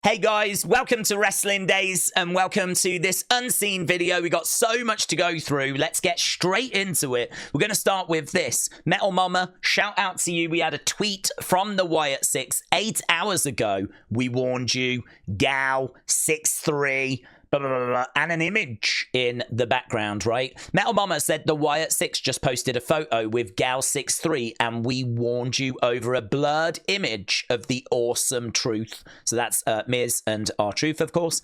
Hey guys, welcome to Wrestling Days and welcome to this unseen video. We got so much to go through. Let's get straight into it. We're going to start with this. Metal Mama, shout out to you. We had a tweet from the Wyatt Sicks 8 hours ago. We warned you. Gal 63. Blah, blah, blah, blah, and an image in the background, right? Metal Mama said the Wyatt Sicks just posted a photo with Gal 63 and we warned you over a blurred image of the awesome truth. So that's MIZ and R-Truth, of course.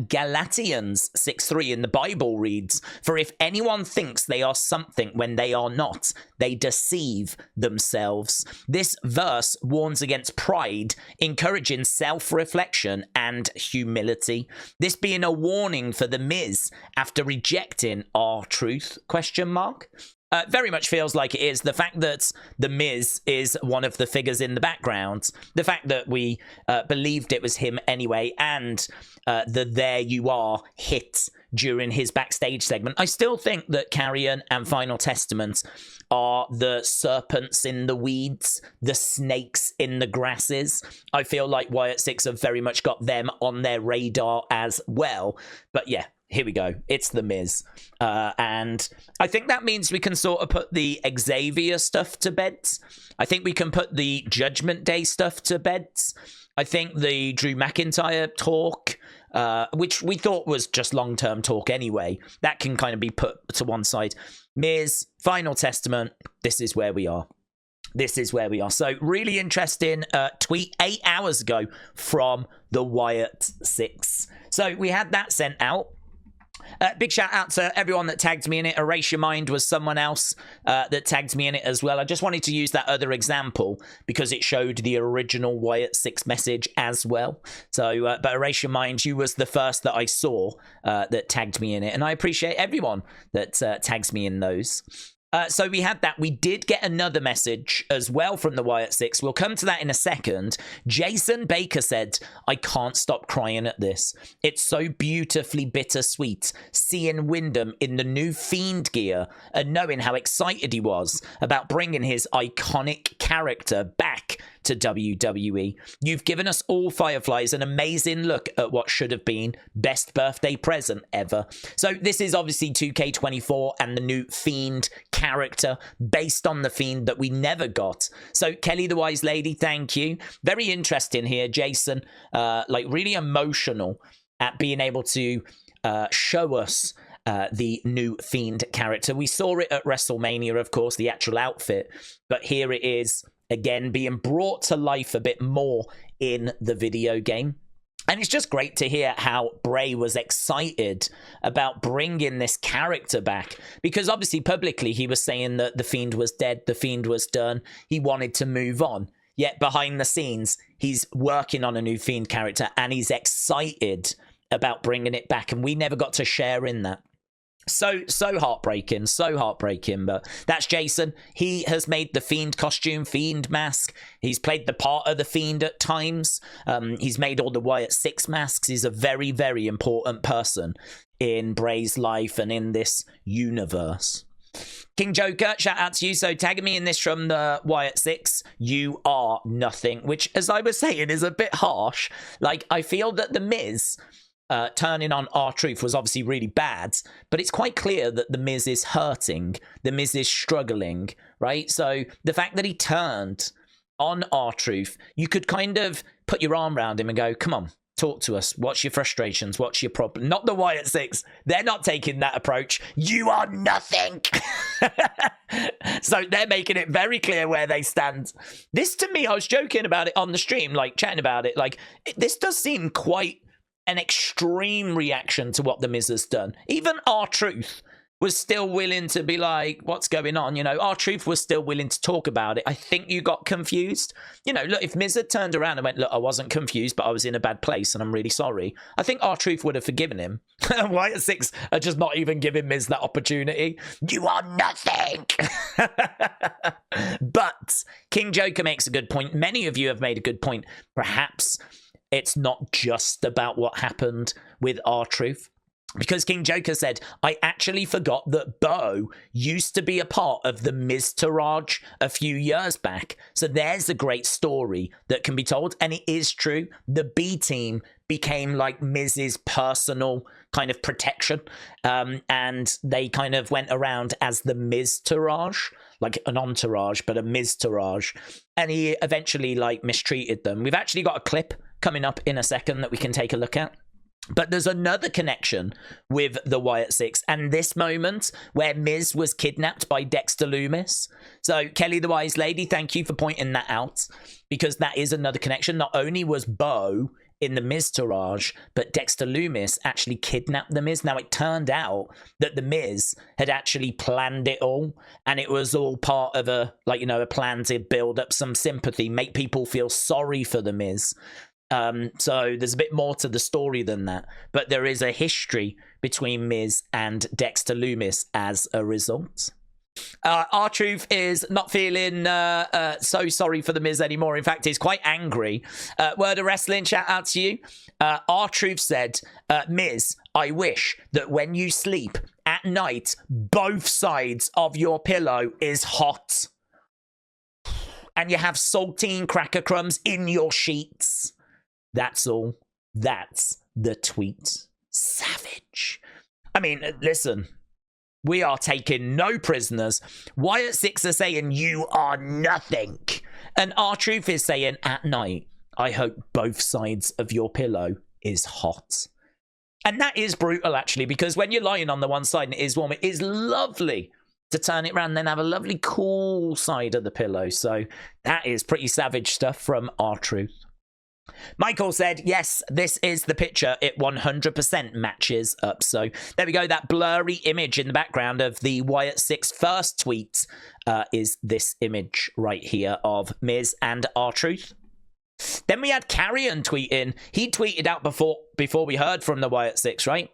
Galatians 6:3 in the Bible reads, "For if anyone thinks they are something when they are not, they deceive themselves." This verse warns against pride, encouraging self-reflection and humility. This being a warning for the MIZ after rejecting R-Truth, ? Very much feels like it is. The fact that the MIZ is one of the figures in the background, the fact that we believed it was him anyway, and the "There You Are" hit during his backstage segment. I still think that Karrion and Final Testament are the serpents in the weeds, the snakes in the grasses. I feel like Wyatt Sicks have very much got them on their radar as well. But yeah, here we go. It's the MIZ. And I think that means we can sort of put the Xavier stuff to bed. I think we can put the Judgment Day stuff to bed. I think the Drew McIntyre talk, which we thought was just long-term talk anyway, that can kind of be put to one side. MIZ, Final Testament, this is where we are. This is where we are. So really interesting tweet 8 hours ago from the Wyatt Sicks. So we had that sent out. Big shout out to everyone that tagged me in it. Erase Your Mind was someone else that tagged me in it as well. I just wanted to use that other example because it showed the original Wyatt Sicks message as well. So, but Erase Your Mind, you was the first that I saw that tagged me in it. And I appreciate everyone that tags me in those. So we had that. We did get another message as well from the Wyatt Sicks. We'll come to that in a second. Jason Baker said, "I can't stop crying at this. It's so beautifully bittersweet seeing Wyndham in the new Fiend gear and knowing how excited he was about bringing his iconic character back to WWE. You've given us all Fireflies an amazing look at what should have been best birthday present ever." So this is obviously 2K24 and the new Fiend character based on the Fiend that we never got. So Kelly the Wise Lady, thank you. Very interesting here, Jason. Like really emotional at being able to show us the new Fiend character. We saw it at WrestleMania, of course, the actual outfit, but here it is again being brought to life a bit more in the video game. And it's just great to hear how Bray was excited about bringing this character back, because obviously publicly he was saying that the Fiend was dead, the Fiend was done, he wanted to move on. Yet behind the scenes, he's working on a new Fiend character and he's excited about bringing it back, and we never got to share in that. So heartbreaking, but that's Jason. He has made the Fiend costume, Fiend mask. He's played the part of the Fiend at times. He's made all the Wyatt Sicks masks. He's a very, very important person in Bray's life and in this universe. King Joker, shout out to you. So tagging me in this from the Wyatt Sicks, "You are nothing," which, as I was saying, is a bit harsh. Like, I feel that the MIZ turning on R-Truth was obviously really bad, but it's quite clear that the MIZ is hurting, the MIZ is struggling, right? So the fact that he turned on R-Truth, you could kind of put your arm around him and go, "Come on, talk to us. What's your frustrations? What's your problem?" Not the Wyatt Sicks. They're not taking that approach. "You are nothing." So they're making it very clear where they stand. This, to me, I was joking about it on the stream, like chatting about it, like this does seem quite an extreme reaction to what the MIZ has done. Even R-Truth was still willing to be like, "What's going on?" You know, R-Truth was still willing to talk about it. I think you got confused. You know, look, if MIZ had turned around and went, "Look, I wasn't confused, but I was in a bad place and I'm really sorry," I think R-Truth would have forgiven him. Wyatt Sicks are just not even giving MIZ that opportunity. "You are nothing." But King Joker makes a good point. Many of you have made a good point. Perhaps it's not just about what happened with R-Truth. because King Joker said, I actually forgot that Bo used to be a part of the MIZ a few years back. So there's a great story that can be told. And it is true. The B team became like Miz's personal kind of protection. And they kind of went around as the MIZ, like an entourage, but a MIZ. And he eventually like mistreated them. We've actually got a clip coming up in a second that we can take a look at. But there's another connection with the Wyatt Sicks, and this moment where Miz was kidnapped by Dexter Lumis. So Kelly the Wise Lady, thank you for pointing that out, because that is another connection. Not only was Bo in the Miz, but Dexter Lumis actually kidnapped the Miz. Now, it turned out that the Miz had actually planned it all, and it was all part of a plan to build up some sympathy, make people feel sorry for the Miz. So there's a bit more to the story than that, but there is a history between Miz and Dexter Lumis as a result. R-Truth is not feeling so sorry for the Miz anymore. In fact, he's quite angry. Word of Wrestling, shout out to you. R-Truth said, Miz, I wish that when you sleep at night, both sides of your pillow is hot. And you have saltine cracker crumbs in your sheets. That's all. That's the tweet. Savage. I mean, listen. We are taking no prisoners. Wyatt Sicks are saying you are nothing. And R-Truth is saying at night, I hope both sides of your pillow is hot. And that is brutal, actually, because when you're lying on the one side and it is warm, it is lovely to turn it around and then have a lovely cool side of the pillow. So that is pretty savage stuff from R-Truth. Michael said, yes, this is the picture. It 100% matches up. So there we go. That blurry image in the background of the Wyatt Sicks first tweet is this image right here of Miz and R-Truth. Then we had Karrion tweeting. He tweeted out before we heard from the Wyatt Sicks, right?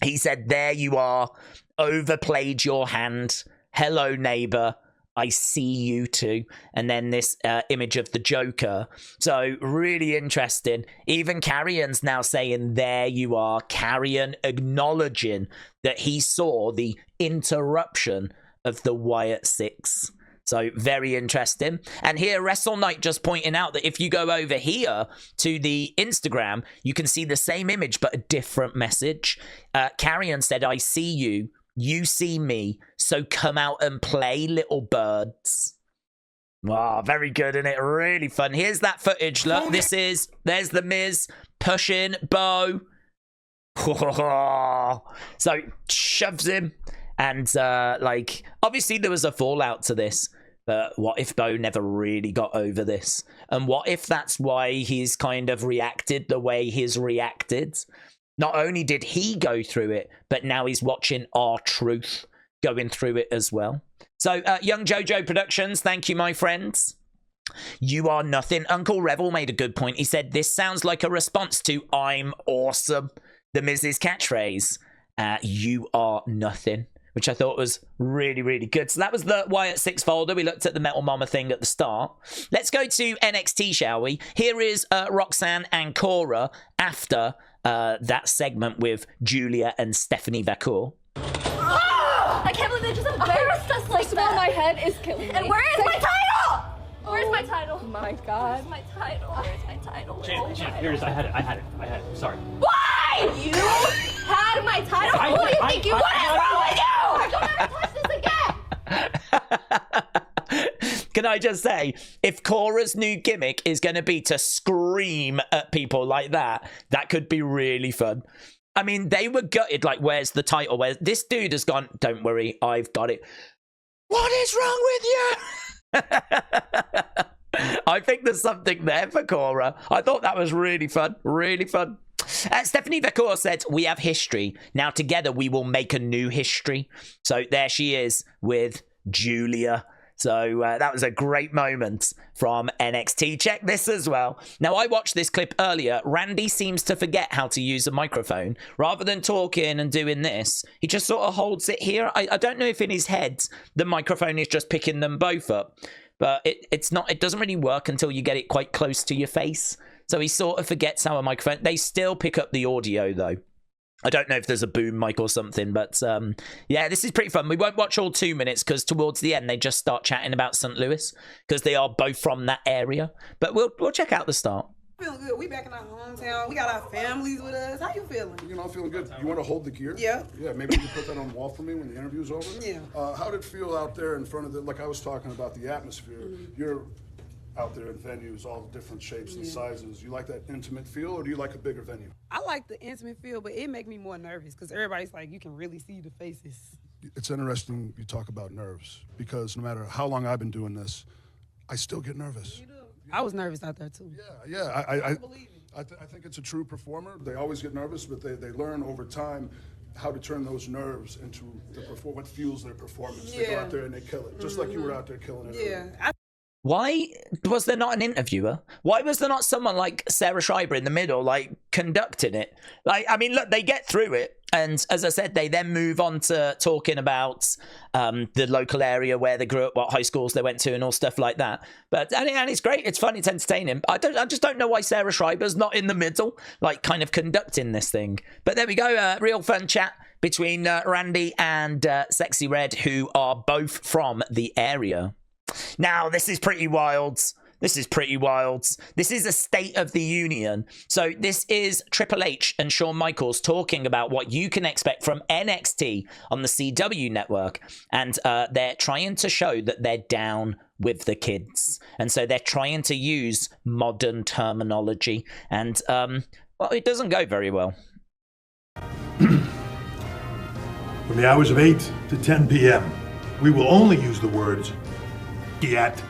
He said, there you are. Overplayed your hand. Hello, neighbor. I see you too. And then this image of the Joker. So really interesting. Even Karrion's now saying, there you are. Karrion acknowledging that he saw the interruption of the Wyatt Sicks. So very interesting. And here Wrestle Knight just pointing out that if you go over here to the Instagram, you can see the same image but a different message. Karrion said, I see you. You see me, so come out and play, little birds. Wow, very good, isn't it? Really fun. Here's that footage. Look, there's the Miz pushing Bo. So shoves him. And, obviously there was a fallout to this. But what if Bo never really got over this? And what if that's why he's kind of reacted the way he's reacted? Not only did he go through it, but now he's watching R-Truth going through it as well. So, Young Jojo Productions, thank you, my friends. You are nothing. Uncle Revel made a good point. He said, this sounds like a response to I'm awesome. The Miz's catchphrase, you are nothing, which I thought was really, really good. So that was the Wyatt Sicks folder. We looked at the Metal Mama thing at the start. Let's go to NXT, shall we? Here is Roxanne and Cora after that segment with Giulia and Stephanie Vaquer. I can't believe they just embarrassed us like that. My head is killing me. And where is my title? Where's my title? Oh my God. Where's my title? Where's my title? Jan, here it is. I had it. Sorry. Why? You had my title? Who do you think you? What is wrong with you? Don't ever touch this again. Can I just say, if Cora's new gimmick is going to be to scream at people like that, that could be really fun. I mean, they were gutted, like, where's the title? Where's this dude has gone, don't worry, I've got it. What is wrong with you? I think there's something there for Cora. I thought that was really fun. Really fun. Stephanie Vaquer said, we have history. Now together we will make a new history. So there she is with Giulia. So that was a great moment from NXT. Check this as well. Now, I watched this clip earlier. Randy seems to forget how to use a microphone. Rather than talking and doing this, he just sort of holds it here. I don't know if in his head the microphone is just picking them both up. But it doesn't really work until you get it quite close to your face. So he sort of forgets how a microphone... They still pick up the audio, though. I don't know if there's a boom mic or something, but yeah, this is pretty fun. We won't watch all 2 minutes because towards the end they just start chatting about St. Louis because they are both from that area. But we'll check out the start. Feeling good. We back in our hometown. We got our families with us. How you feeling? You know, I'm feeling good. You want to hold the gear? Yeah. Yeah, maybe you can put that on the wall for me when the interview's over? Yeah. How did it feel out there in front of the, like I was talking about the atmosphere. You're out there in venues, all different shapes and sizes. You like that intimate feel, or do you like a bigger venue? I like the intimate feel, but it make me more nervous because everybody's like, you can really see the faces. It's interesting you talk about nerves, because no matter how long I've been doing this, I still get nervous. You do. I was nervous out there too. Yeah. I believe it. I think it's a true performer. They always get nervous, but they learn over time how to turn those nerves into what fuels their performance. They go out there and they kill it, just like you were out there killing it. Yeah. Why was there not an interviewer? Why was there not someone like Sarah Schreiber in the middle, like conducting it? Like, I mean, look, they get through it. And as I said, they then move on to talking about the local area where they grew up, what high schools they went to and all stuff like that. But and it's great. It's fun. It's entertaining. I just don't know why Sarah Schreiber's not in the middle, like kind of conducting this thing. But there we go. Real fun chat between Randy and Sexyy Red, who are both from the area. Now, this is pretty wild. This is pretty wild. This is a State of the Union. So this is Triple H and Shawn Michaels talking about what you can expect from NXT on the CW network. And they're trying to show that they're down with the kids. And so they're trying to use modern terminology. And, well, it doesn't go very well. From the hours of 8 to 10 p.m., we will only use the words Giat,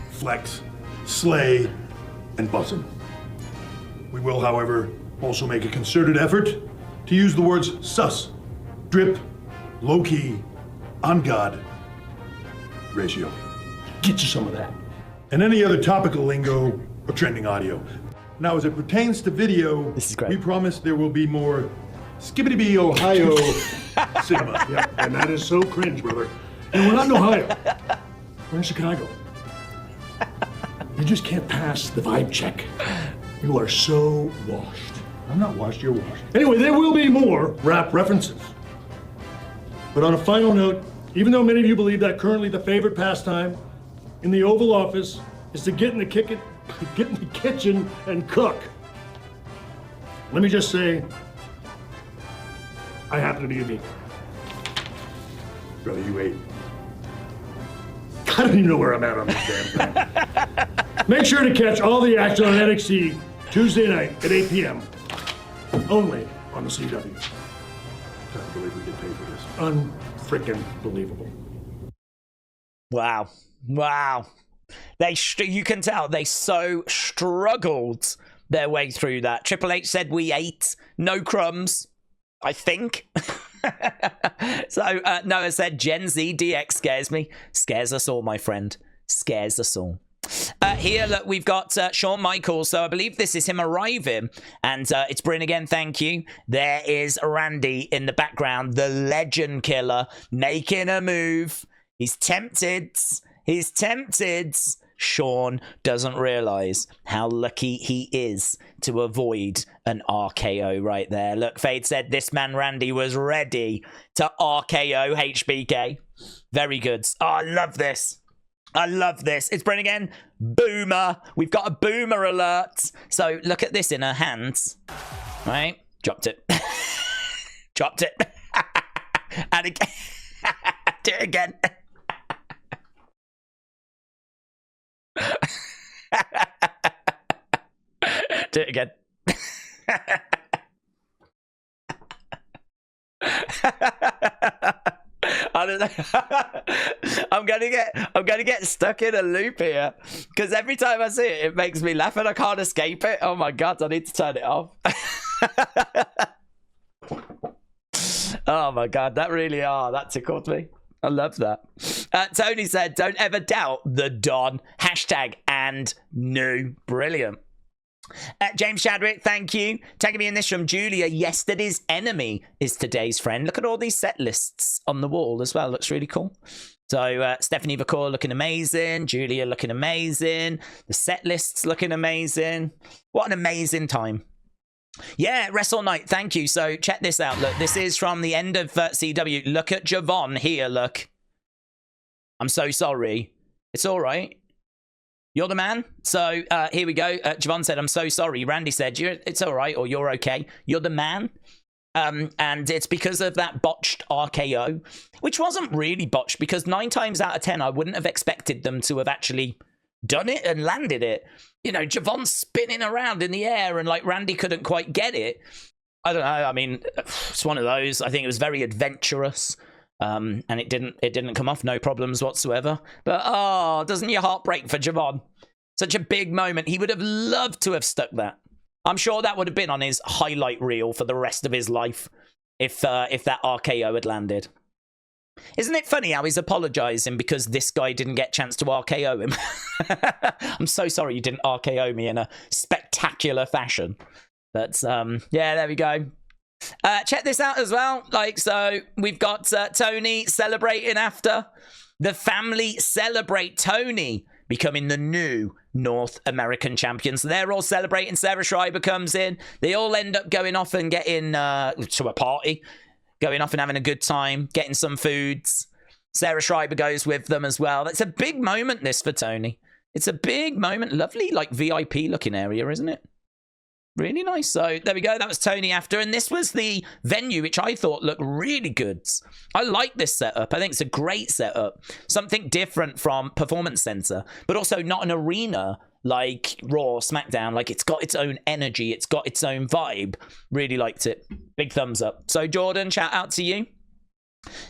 Flex, Slay, and Buzzin'. We will, however, also make a concerted effort to use the words sus, drip, low-key, on God, ratio. Get you some of that. And any other topical lingo or trending audio. Now, as it pertains to video, This is great. we promise there will be more skibbity-bee Ohio Sigma. Yeah, and that is so cringe, brother. And we're not in Ohio. We're in Chicago. You just can't pass the vibe check. You are so washed. I'm not washed, you're washed. Anyway, there will be more rap references. But on a final note, even though many of you believe that currently the favorite pastime in the Oval Office is to get in the kitchen and cook, let me just say, I happen to be unique. Brother, you ate. I don't even know where I'm at on this damn thing. Make sure to catch all the action on NXT Tuesday night at 8 p.m. Only on the CW. Can't believe we get paid for this. Unfreaking believable. Wow. Wow. You can tell they so struggled their way through that. Triple H said we ate. No crumbs, I think. So Noah said Gen Z DX scares me. Scares us all, my friend. Scares us all. Here, look, we've got Shawn Michaels. So I believe this is him arriving. And it's Bryn again, thank you. There is Randy in the background, the legend killer, making a move. He's tempted. He's tempted. Shawn doesn't realize how lucky he is to avoid an RKO right there. Look, Fade said this man Randy was ready to RKO HBK. Very good. Oh, I love this. I love this. It's Bryn again. Boomer. We've got a boomer alert. So look at this in her hands. Right? Dropped it. Dropped it. And again. Do it again. Do it again. I don't know. I'm gonna get stuck in a loop here because every time I see it, it makes me laugh and I can't escape it. Oh my god, I need to turn it off. Oh my god, that tickled me. I love that. Tony said, don't ever doubt the Don. Hashtag and new. Brilliant. James Chadwick, thank you. Tagging me in this from Giulia. Yesterday's enemy is today's friend. Look at all these set lists on the wall as well. Looks really cool. So Stephanie Vaquer looking amazing. Giulia looking amazing. The set lists looking amazing. What an amazing time. Yeah, Wrestle Night, thank you. So check this out. Look, this is from the end of CW. Look at Javon here, look. I'm so sorry. It's all right. You're the man. So here we go. Javon said, I'm so sorry. Randy said, it's all right, or you're okay. You're the man. And it's because of that botched RKO, which wasn't really botched, because 9 times out of 10, I wouldn't have expected them to have actually done it and landed it. You know, Javon's spinning around in the air and like Randy couldn't quite get it. I don't know. I mean, it's one of those. I think it was very adventurous. And it didn't come off, no problems whatsoever. But oh, doesn't your heart break for Javon? Such a big moment. He would have loved to have stuck that. I'm sure that would have been on his highlight reel for the rest of his life if that RKO had landed. Isn't it funny how he's apologizing because this guy didn't get a chance to RKO him? I'm so sorry you didn't RKO me in a spectacular fashion. But yeah, there we go. Check this out as well. Like, so we've got Tony celebrating after. The family celebrate Tony becoming the new North American champion. So they're all celebrating. Sarah Schreiber comes in. They all end up going off and getting to a party. Going off and having a good time. Getting some foods. Sarah Schreiber goes with them as well. That's a big moment, this, for Tony. It's a big moment. Lovely, like, VIP looking area, isn't it? Really nice. So there we go. That was Tony after. And this was the venue, which I thought looked really good. I like this setup. I think it's a great setup. Something different from Performance Center, but also not an arena like Raw, SmackDown. Like, it's got its own energy. It's got its own vibe. Really liked it. Big thumbs up. So Jordan, shout out to you.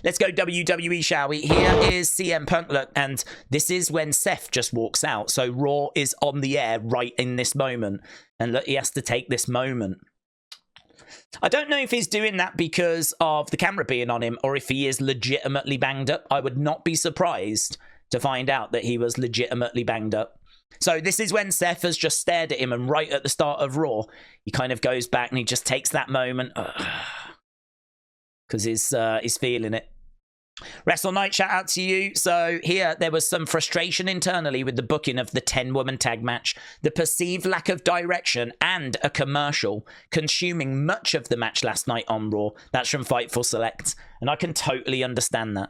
Let's go WWE, shall we? Here is CM Punk, look, and this is when Seth just walks out. So Raw is on the air right in this moment. And look, he has to take this moment. I don't know if he's doing that because of the camera being on him or if he is legitimately banged up. I would not be surprised to find out that he was legitimately banged up. So this is when Seth has just stared at him, and right at the start of Raw, he kind of goes back and he just takes that moment. Because he's feeling it. Wrestle Night, shout out to you. So here, there was some frustration internally with the booking of the 10-woman tag match, the perceived lack of direction, and a commercial consuming much of the match last night on Raw. That's from Fightful Select. And I can totally understand that.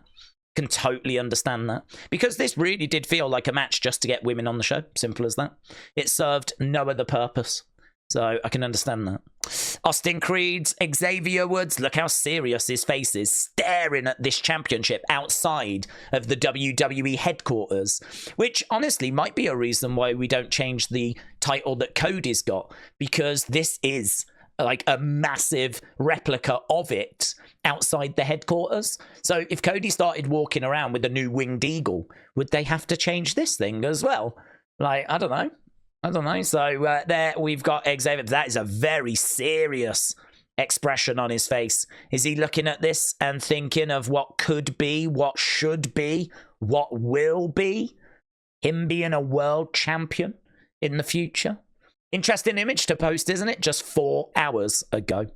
Because this really did feel like a match just to get women on the show. Simple as that. It served no other purpose. So I can understand that. Austin Creed's Xavier Woods. Look how serious his face is, staring at this championship outside of the WWE headquarters, which honestly might be a reason why we don't change the title that Cody's got, because this is like a massive replica of it outside the headquarters. So if Cody started walking around with a new winged eagle, would they have to change this thing as well? Like, I don't know. So there we've got Xavier. That is a very serious expression on his face. Is he looking at this and thinking of what could be, what should be, what will be? Him being a world champion in the future? Interesting image to post, isn't it? Just 4 hours ago.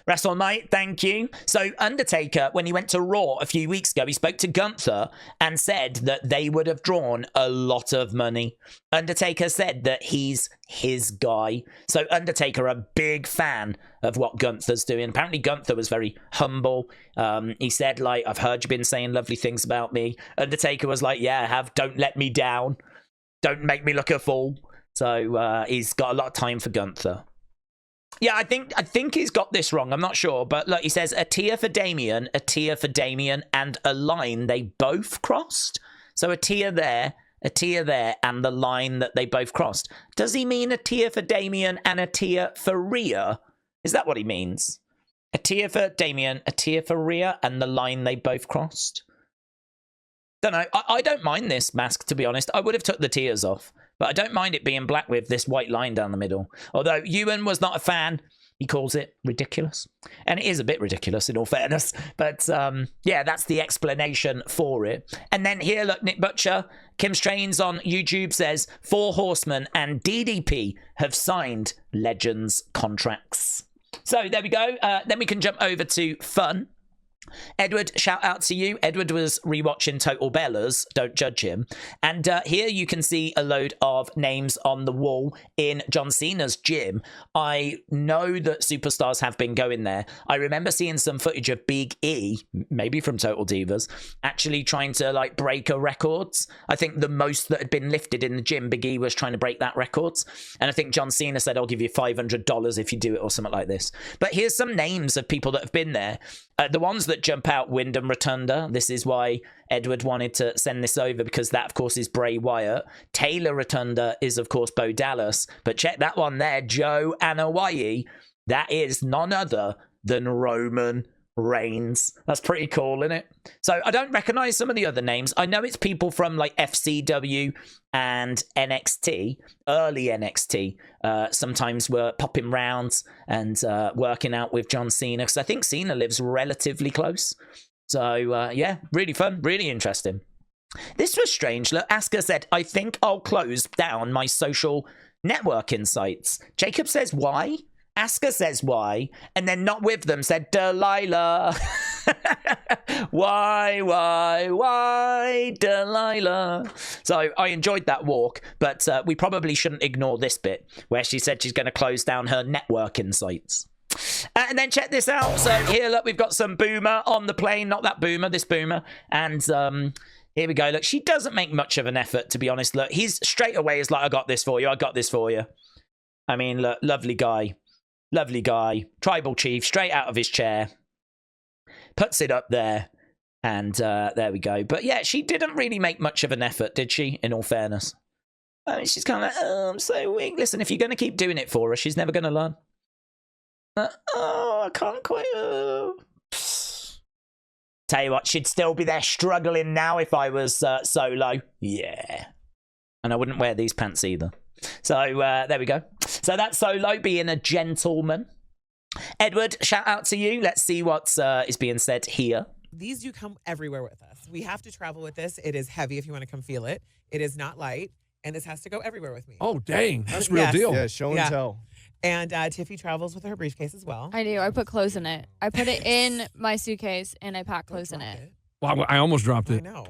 Wrestle Night, thank you. So Undertaker, when he went to Raw a few weeks ago, he spoke to Gunther and said that they would have drawn a lot of money. Undertaker said that he's his guy. So Undertaker, a big fan of what Gunther's doing. Apparently Gunther was very humble. He said, like, I've heard you've been saying lovely things about me. Undertaker was like, yeah, I have. Don't let me down. Don't make me look a fool. So he's got a lot of time for Gunther. Yeah, I think he's got this wrong. I'm not sure. But look, he says a tear for Damien, and a line they both crossed. So a tear there, and the line that they both crossed. Does he mean a tear for Damien and a tear for Rhea? Is that what he means? A tear for Damien, a tear for Rhea, and the line they both crossed? Don't know. I don't mind this mask, to be honest. I would have took the tears off. But I don't mind it being black with this white line down the middle. Although Ewan was not a fan. He calls it ridiculous. And it is a bit ridiculous, in all fairness. But, yeah, that's the explanation for it. And then here, look, Nick Butcher, Kim Strains on YouTube says, 4 Horsemen and DDP have signed Legends contracts. So there we go. Then we can jump over to fun. Edward, shout out to you. Edward was rewatching Total Bellas. Don't judge him. And here you can see a load of names on the wall in John Cena's gym. I know that superstars have been going there. I remember seeing some footage of Big E, maybe from Total Divas, actually trying to like break a records. I think the most that had been lifted in the gym, Big E was trying to break that records. And I think John Cena said, I'll give you $500 if you do it or something like this. But here's some names of people that have been there. The ones that jump out, Wyndham Rotunda. This is why Edward wanted to send this over, because that, of course, is Bray Wyatt. Taylor Rotunda is, of course, Bo Dallas. But check that one there, Joe Anoa'i. That is none other than Roman Reigns. That's pretty cool, isn't it? So I don't recognize some of the other names. I know it's people from like FCW and NXT, early NXT. Sometimes were popping rounds and working out with John Cena, because I think Cena lives relatively close. So yeah, really fun, really interesting. This was strange. Look, Asuka said, I think I'll close down my social networking sites. Jacob says, why? Asuka says why, and then not with them said Delilah. why, Delilah? So I enjoyed that walk, but we probably shouldn't ignore this bit where she said she's going to close down her networking sites. And then check this out. So here, look, we've got some Boomer on the plane, not that Boomer, this Boomer, and here we go. Look, she doesn't make much of an effort, to be honest. Look, he's straight away is like, I got this for you. I got this for you. I mean, look, lovely guy. Lovely guy, tribal chief, straight out of his chair, puts it up there, and there we go. But yeah, she didn't really make much of an effort, did she, in all fairness? I mean, she's kind of like, oh, I'm so weak. Listen, if you're going to keep doing it for her, she's never going to learn. Oh, I can't quite... Tell you what, she'd still be there struggling now if I was solo. Yeah. And I wouldn't wear these pants either. So there we go. So that's Solo being a gentleman. Edward, shout out to you. Let's see what is being said here. These do come everywhere with us. We have to travel with this. It is heavy if you want to come feel it. It is not light. And this has to go everywhere with me. Oh, dang. That's real deal. Yeah, show and tell. And Tiffy travels with her briefcase as well. I do. I put clothes in it. I put it in my suitcase and I pack clothes in it. Well, I almost dropped it. I know.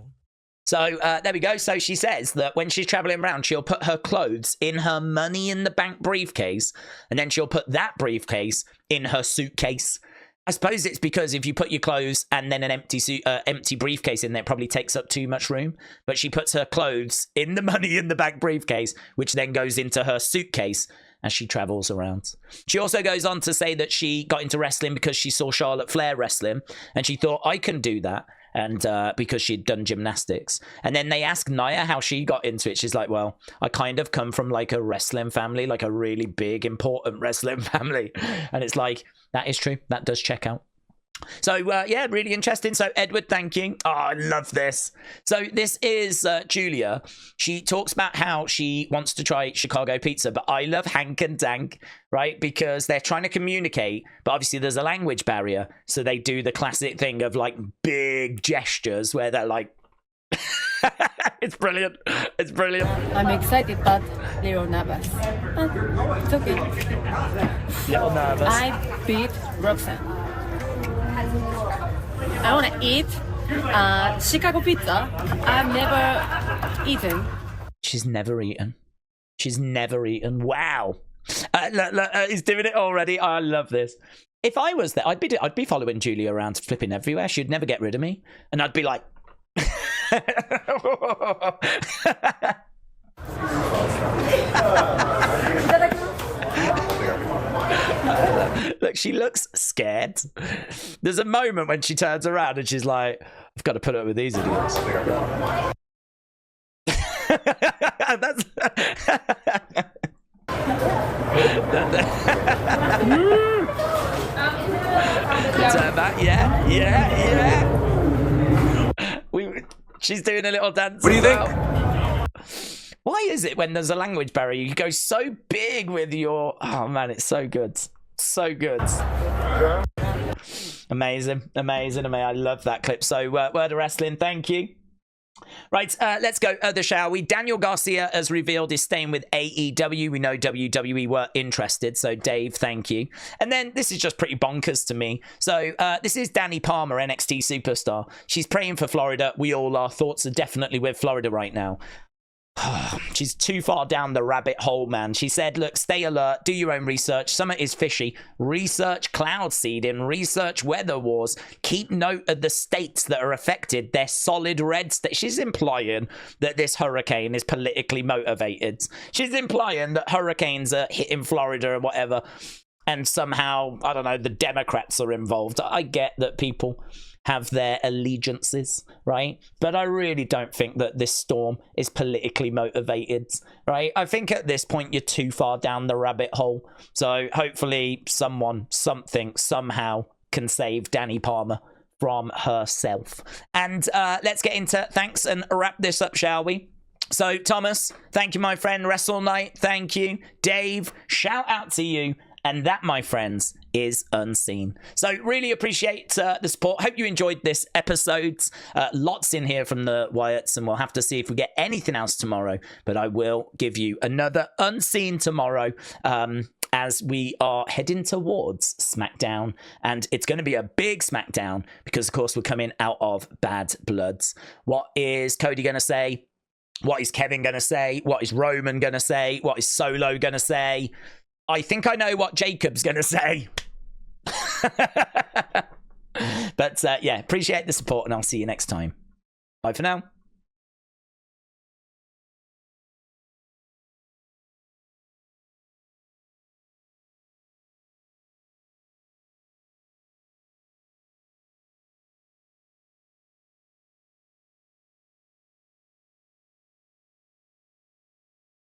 So there we go. So she says that when she's traveling around, she'll put her clothes in her money in the bank briefcase, and then she'll put that briefcase in her suitcase. I suppose it's because if you put your clothes and then an empty briefcase in there, it probably takes up too much room. But she puts her clothes in the money in the bank briefcase, which then goes into her suitcase as she travels around. She also goes on to say that she got into wrestling because she saw Charlotte Flair wrestling, and she thought, I can do that. And because she'd done gymnastics. And then they asked Nia how she got into it. She's like, well, I kind of come from like a wrestling family, like a really big, important wrestling family. And it's like, that is true. That does check out. So, yeah, really interesting. So, Edward, thank you. Oh, I love this. So, this is Giulia. She talks about how she wants to try Chicago pizza, but I love Hank and Dank, right? Because they're trying to communicate, but obviously there's a language barrier. So, they do the classic thing of like big gestures where they're like, it's brilliant. It's brilliant. I'm excited, but a little nervous. It's okay. Little nervous. I beat Roxanne. I want to eat Chicago pizza. I've never eaten. She's never eaten. She's never eaten. Wow. Look, he's doing it already. I love this. If I was there, I'd be following Giulia around, flipping everywhere. She'd never get rid of me, and I'd be like. Look, she looks scared. There's a moment when she turns around and she's like, I've got to put up with these idiots. That's turn back, yeah. She's doing a little dance. What do you think? Why is it when there's a language barrier, you go so big with your... Oh, man, it's so good. So good. Amazing. I love that clip. So, Word of Wrestling, thank you. Right, let's go other, shall we? Daniel Garcia has revealed he's staying with AEW. We know WWE were interested, so Dave, thank you. And then this is just pretty bonkers to me. So this is Danny Palmer, NXT Superstar. She's praying for Florida. We all are. Thoughts are definitely with Florida right now. She's too far down the rabbit hole, man. She said, look, stay alert, do your own research. Summer is fishy. Research cloud seeding, research weather wars. Keep note of the states that are affected. They're solid red states. She's implying that this hurricane is politically motivated. She's implying that hurricanes are hitting Florida and whatever. And somehow, I don't know, the Democrats are involved. I get that people have their allegiances, right? But I really don't think that this storm is politically motivated, right? I think at this point you're too far down the rabbit hole. So hopefully someone, something, somehow can save Danny Palmer from herself. And let's get into thanks and wrap this up, shall we? So Thomas, thank you, my friend. Wrestle Night, thank you. Dave, shout out to you. And that, my friends, is Unseen. So really appreciate the support. Hope you enjoyed this episode. Lots in here from the Wyatts, and we'll have to see if we get anything else tomorrow. But I will give you another Unseen tomorrow as we are heading towards SmackDown. And it's going to be a big SmackDown because, of course, we're coming out of Bad Bloods. What is Cody going to say? What is Kevin going to say? What is Roman going to say? What is Solo going to say? I think I know what Jacob's going to say. But yeah, appreciate the support and I'll see you next time. Bye for now.